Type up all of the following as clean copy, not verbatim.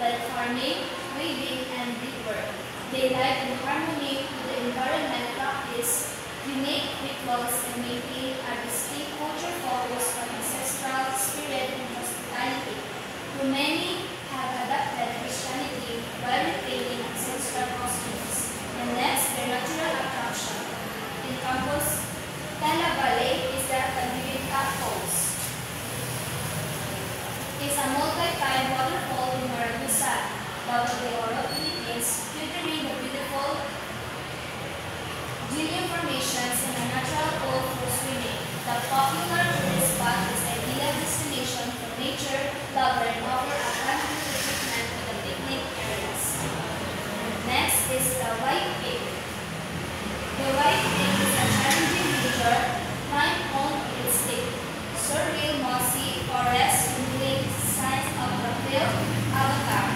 like farming, weaving, and beadwork. They live in harmony with the environment, practice unique rituals, and maintain a distinct culture focused on ancestral spirit and hospitality. Though many have adopted Christianity while retaining ancestral customs. And next, their natural attraction. In Campos Tala Valley is the Tagbibica Falls. It's a multi-kind waterfall in Maragusa, Davao de Oro, Philippines, featuring the beautiful dune formations and a natural pool for swimming. The popular tourist spot is an ideal destination for nature lovers and offer a comfortable treatment to the picnic areas. Next is the White Peak. The White Peak is a challenging major climb on its steep, surreal mossy forest revealing signs of the field avatar.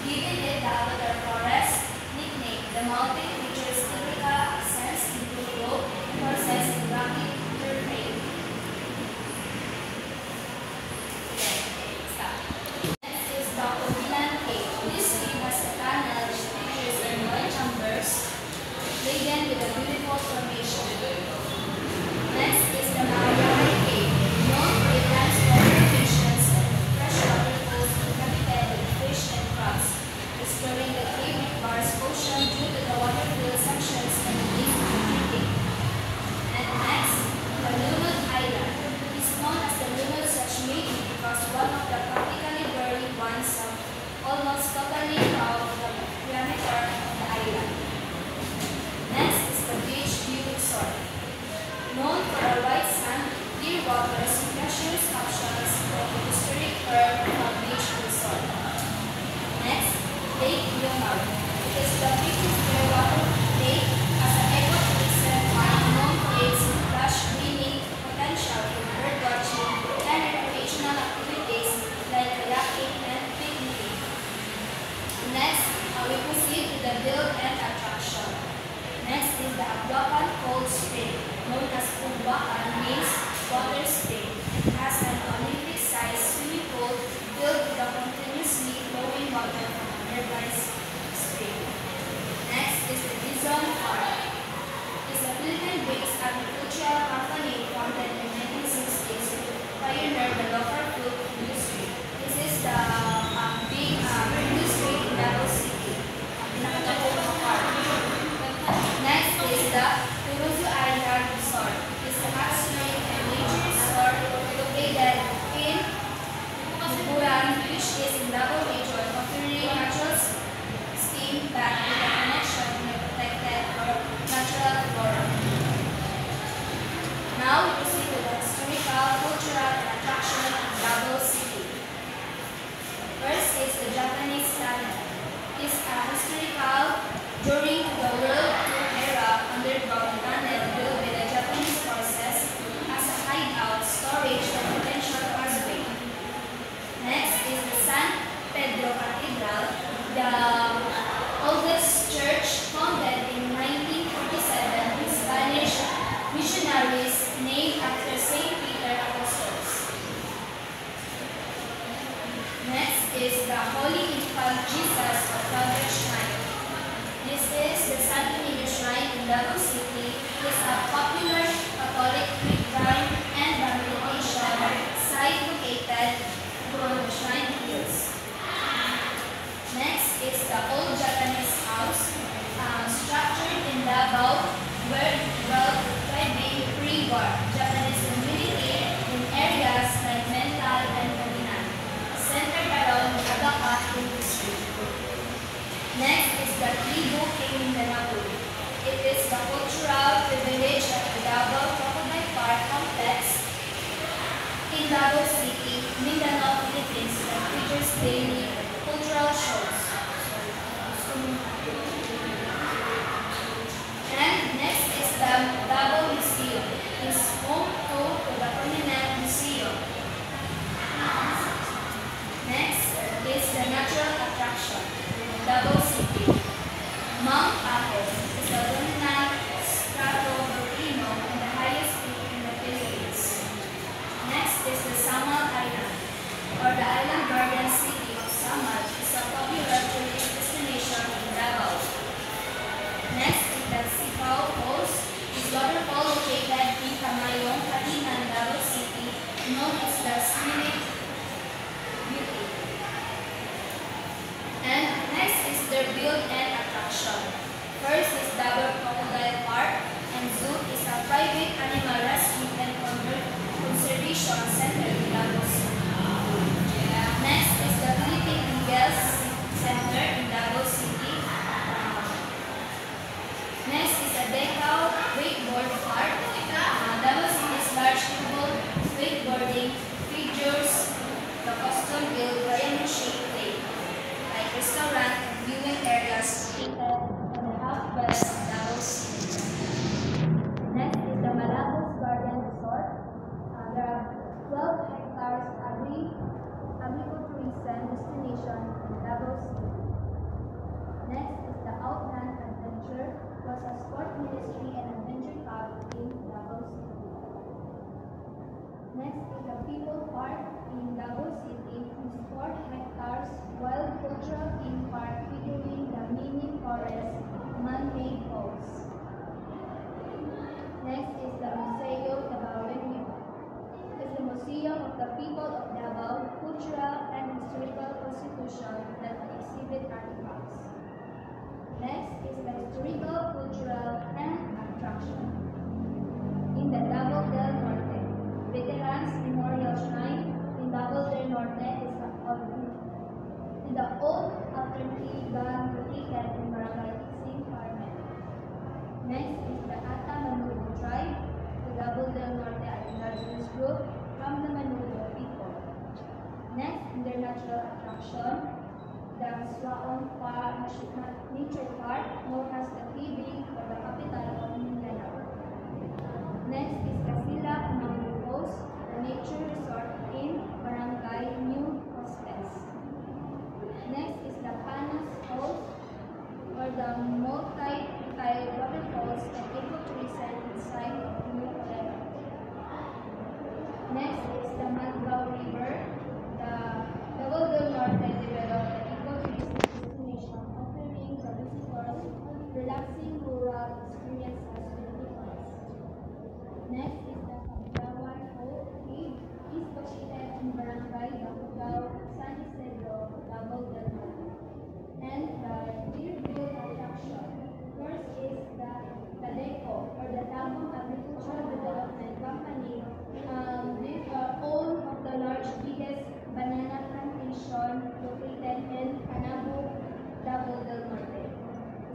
Giving it the Avatar Forest nickname, the mountain features typical ascents into rope courses and rocky terrain. Next is the Obilan Cave. This cave has a tunnel which features earthen chambers laden with a beautiful formation. Next is the Mahayahay Cave, known for its formations and freshwater pools inhabited with fish and crabs. Exploring the cave requires caution due to the water-filled sections and the danger of drinking. And next, the Lumut Island is known as the Lumut Sachmedi because one of the practically buried ones of almost totally cover the perimeter of the island. Next is the Beach View Resort. Known for our white sand, clear waters, precious options for the historic curve of beach resort. Next, Lake Yomar. It is the biggest clearwater lake as an ecotourism park known for its lush greening potential for bird watching and recreational activities like kayaking and picnicking. Next, we proceed to the build and attraction. Next is the Ablacan Cold Spring, known as Pumbacan, means water spring, and has an Olympic-sized swimming pool filled with the continuously flowing water from a nearby spring. Next is the Dizon Park. It's a Philippine-based agricultural company founded in 1960s to pioneer the local food industry. This is the big industry in Davao City, pinakatapos ng park. Next is the Turuzu Island Resort. It's a hot spring and nature resort located in Buburan, which is in Davao region, offering natural steam bath with a connection to the protected or natural flora. Now we proceed to the historical, cultural, and attraction of Davao City. First is the Japanese Tunnel. It's a historical during the World War era underground tunnel built by the Japanese forces as a hideout, storage, and potential causeway. Next is the San Pedro Cathedral, the oldest church founded in 1947 by Spanish missionaries named after St. Peter Apostles. Next is the Holy Infant Jesus of Father Shrine. This is the Santo Niño Shrine in Davao City. It is a popular Catholic pilgrim and rehabilitation site located on the Shrine Hills. Next is the Old Japanese House, structured in Davao, where thriving pre-war Japanese community in areas like Mental and Kabinan, centered around the Agapat industry. Next is the Tribu King Mindanao. It is the cultural privilege of the Davao Crocodile Park Complex in Davao City, Mindanao, Philippines that features daily cultural shows. And next is the Davao Museum. It's home to the Prominent Museum. Next is the natural attraction, Davao City. Mount Apo is the dominant stratovolcano and the highest peak in the Philippines. Next is the Samal Island, or the island garden city of scenic beauty. And next is their build and attraction. First is Davao Crocodile Park and Zoo is a private animal rescue and conservation center in Davao City. Next is the Philippine Eagles Center in Davao City. Next is the Decau Wakeboard Park. Davao City's large table wakeboarding features the custom-built triangle-shaped lake, like restaurant and viewing areas located on the half-west of Davao City. Next is the Malabos Garden Resort. There are 12 hectares agritourism destination in Davao City. Next is the Outland Adventure, was a sport ministry and adventure park in Davao City. Next is the People Park in Davao City, with 4 hectares wild cultural theme park featuring the mini forest man-made falls. Next is the Museo Dabawenyo. It's the museum of the people of Davao, cultural and historical institution that exhibit artifacts. Next is the historical, cultural, and attraction. In the Davao del Norte, Veterans Memorial Shrine in Davao del Norte is in the old Alternate Gun located in Barangay St. Carmen. Next is the Ata Manudo tribe, the Davao del Norte indigenous group from the Manudo people. Next, in their natural attraction, the Swaon Nature Park, known as the Tibig or the capital of Mindanao. Next is Casilla Mango Falls, the nature resort in Barangay New Costes. Next is the Panos Falls, or the multi-tile waterfalls and ecotourism site of New Calera. Next is the Mangbao River, the Davao del Norte developed the ecotourism destination, offering the visitors relaxing rural experiences with difference. Next is the Cablawan Cove Cave, is located in Barangay Bacugao, San Isidro, Davao del Norte. And the near-field attraction. First is the Tadeco, or the Tabong Agricultural Development Company. These are all of the biggest banana plantation located in Canabo, Davao del Norte.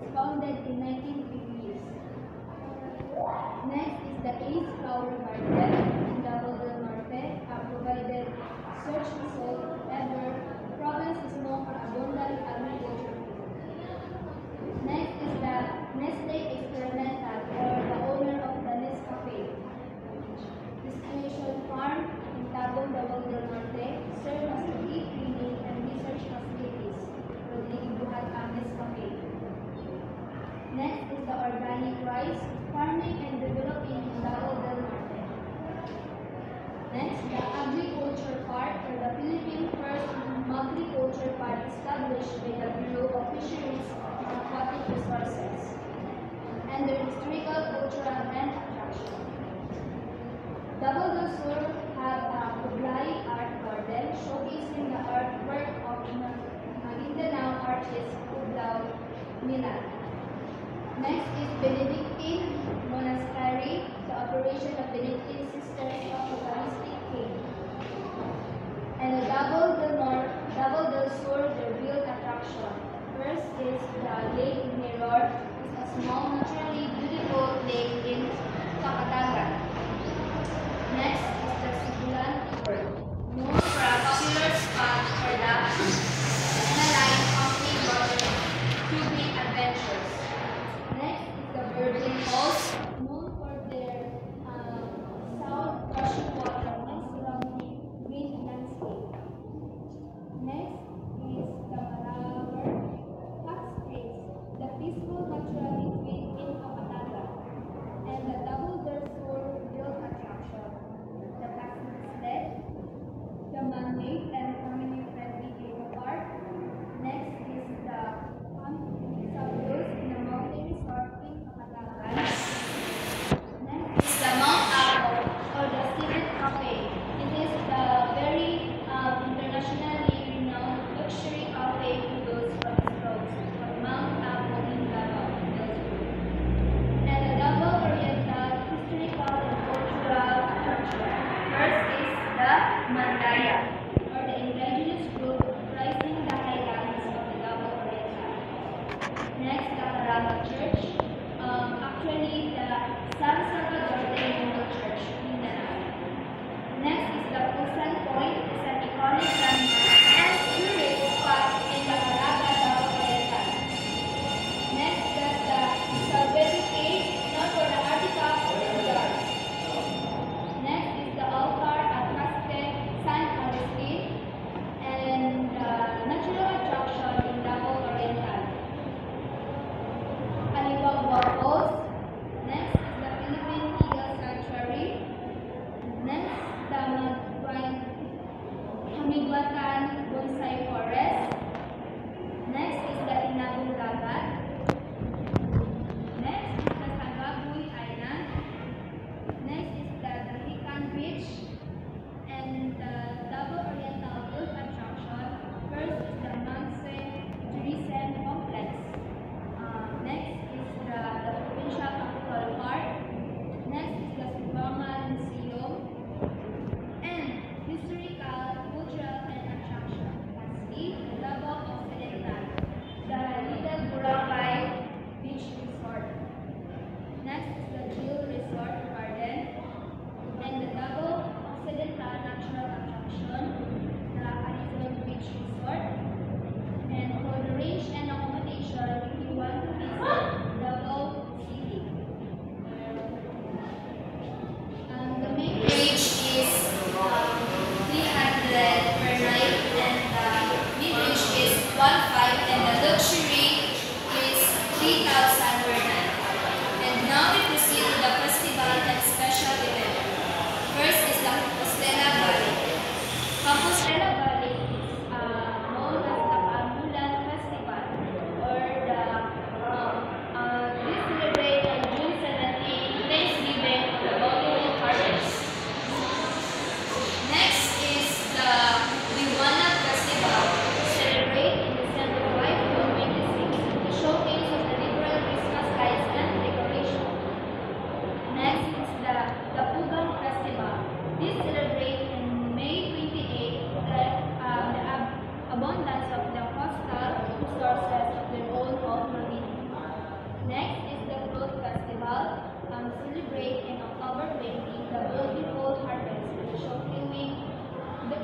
It's founded in 1950s. Next is the Ace Flower Garden in Davao del Norte, provided search result ever. The province is known for abundant agriculture. Next is the Nestle Experimental, or the owner of the Nescafe Destination Farm in Tabong, Davao del Norte, serve as the deep cleaning and research facilities for the Ibuhat Nescafe. Next is the organic rice farming and developing in Davao del Norte. Next, the Agriculture Park, or the Philippine first agriculture park established by the Bureau of Fisheries and Aquatic Resources, and the historical, cultural, and attraction. Davao del Sur have a Kublai Art Garden showcasing the artwork of Mindanao artist Kublai Milan. Next is Benedictine Monastery, the operation of Benedictine Sisters of Eucharistic Faith. And the Davao del Sur, their built attraction. First is the Lake Mirror, a small, naturally beautiful lake in Kapatagan. Next is the Sibulan River, known for a popular spot for the Line Company water tubing adventures. Next is the Virgin Falls, known for their sound rushing water and surrounding green landscape. Next is the Malabar Hot Springs, the peaceful natural retreat in Kapatagan, and the Davao del Sur built attraction. The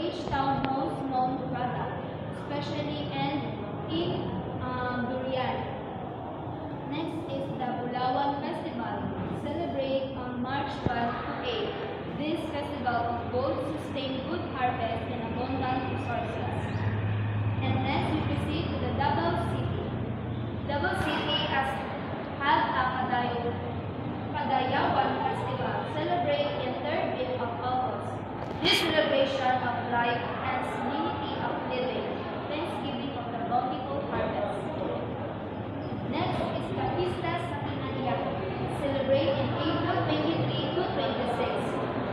each town hosts known product, especially in durian. Next is the Bulawan Festival, celebrated on March 1 to 8. This festival of both sustain good harvest and abundant resources. And next we proceed to the Davao City. Davao City has had a Padayawan Festival, celebrated in 3rd week of August. This celebration of life and unity of living, thanksgiving of the bountiful harvest. Next is the Pista sa Pinanyak, celebrated in April 23 to 26.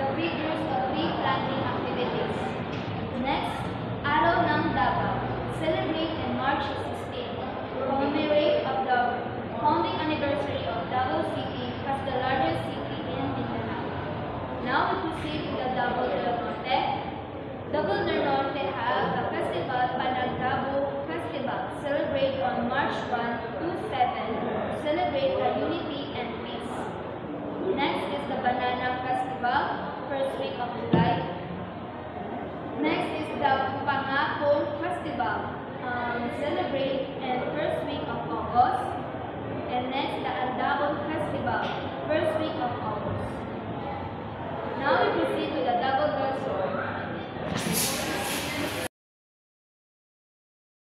The figures of tree planting activities. Next, Araw ng Davao, celebrated in March 16. Commemorate of the founding anniversary of Davao City as the largest city in Mindanao. Now we proceed to the Davao del Norte. Davao del Norte have a festival, Panagdabo Festival, celebrated on March 1 to 7, celebrate the unity and peace. Next is the Banana Festival, 1st week of July. Next is the Pangako Festival, celebrate in 1st week of August.